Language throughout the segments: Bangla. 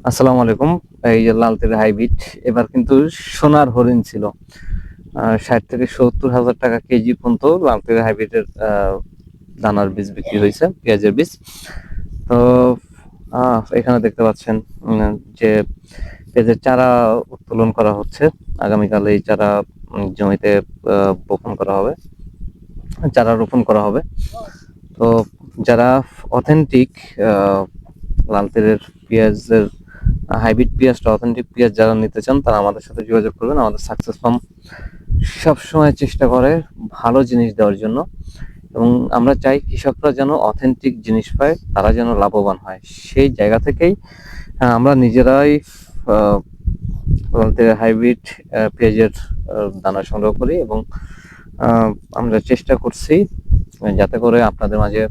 আসসালামু আলাইকুম। এই যে লাল তেলের হাইব্রিড এবার কিন্তু সোনার হরিণ ছিল। ৬০,০০০ থেকে ৭০,০০০ টাকা কেজি পর্যন্ত লাল তেলের হাইব্রিডের দানার বীজ বিক্রি হয়েছে, পেঁয়াজের বীজ। তো এখানে দেখতে পাচ্ছেন যে পেঁয়াজের চারা উত্তোলন করা হচ্ছে। আগামীকাল এই চারা জমিতে বপন করা হবে, চারা রোপণ করা হবে। তো যারা অথেন্টিক লাল তেলের পেঁয়াজের হাইব্রিড পেঁয়াজটা অথেন্টিক পেঁয়াজ যারা নিতে চান তারা আমাদের সাথে যোগাযোগ করবেন। আমাদের সাকসেস ফার্ম সবসময় চেষ্টা করে ভালো জিনিস দেওয়ার জন্য, এবং আমরা চাই কৃষকরা যেন অথেন্টিক জিনিস পায়, তারা যেন লাভবান হয়। সেই জায়গা থেকেই আমরা নিজেরাই হাইব্রিড পেঁয়াজের দানা সংগ্রহ করি, এবং আমরা চেষ্টা করছি যাতে করে আপনাদের মাঝে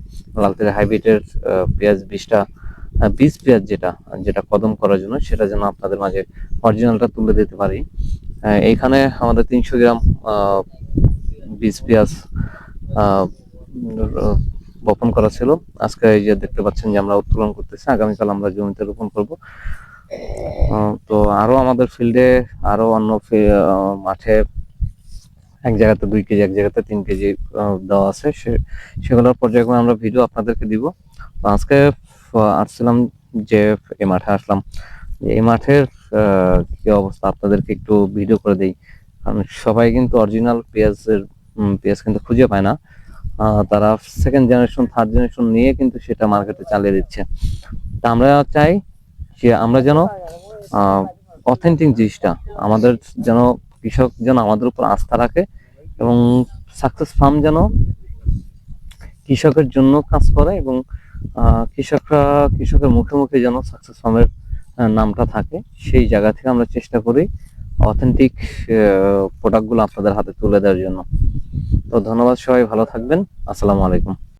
লাল তেলের হাইব্রিডের পেঁয়াজ বীজ পেঁয়াজ যেটা যেটা কদম করার জন্য, সেটা যেন আপনাদের মাঝে অরিজিনালটা তুলে দিতে পারি। এইখানে আমাদের ৩০০ গ্রাম বীজ পেঁয়াজ বপন করা ছিল। আজকে এই যে দেখতে পাচ্ছেন যে আমরা উত্তোলন করতেছি, আগামীকাল আমরা জমিতে রোপণ করব। তো আরো আমাদের ফিল্ডে আরো অন্য মাঠে এক জায়গাতে 2 কেজি, এক জায়গাতে 3 কেজি দেওয়া আছে। সেগুলোর পর্যায়ক্রমে আমরা ভিডিও আপনাদেরকে দিব। তো আজকে আসছিলাম যে এই মাঠে আসলাম, এই মাঠের কি অবস্থা আপনাদেরকে একটু ভিডিও করে দেই। কারণ সবাই কিন্তু অরিজিনাল পেঁয়াজ কিন্তু খুঁজে পায় না। তারা সেকেন্ড জেনারেশন, থার্ড জেনারেশন নিয়ে কিন্তু সেটা মার্কেটে চালিয়ে দিচ্ছে। তা আমরা চাই যে আমরা যেন অথেন্টিক জিনিসটা আমাদের যেন কৃষক যেন আমাদের উপর আস্থা রাখে, এবং সাকসেস ফার্ম যেন কৃষকের জন্য কাজ করে, এবং কৃষকের মুখে মুখে যেন সাকসেস ফার্মের নামটা থাকে। সেই জায়গা থেকে আমরা চেষ্টা করি অথেন্টিক প্রোডাক্টগুলো আপনাদের হাতে তুলে দেওয়ার জন্য। তো ধন্যবাদ, সবাই ভালো থাকবেন। আসসালামু আলাইকুম।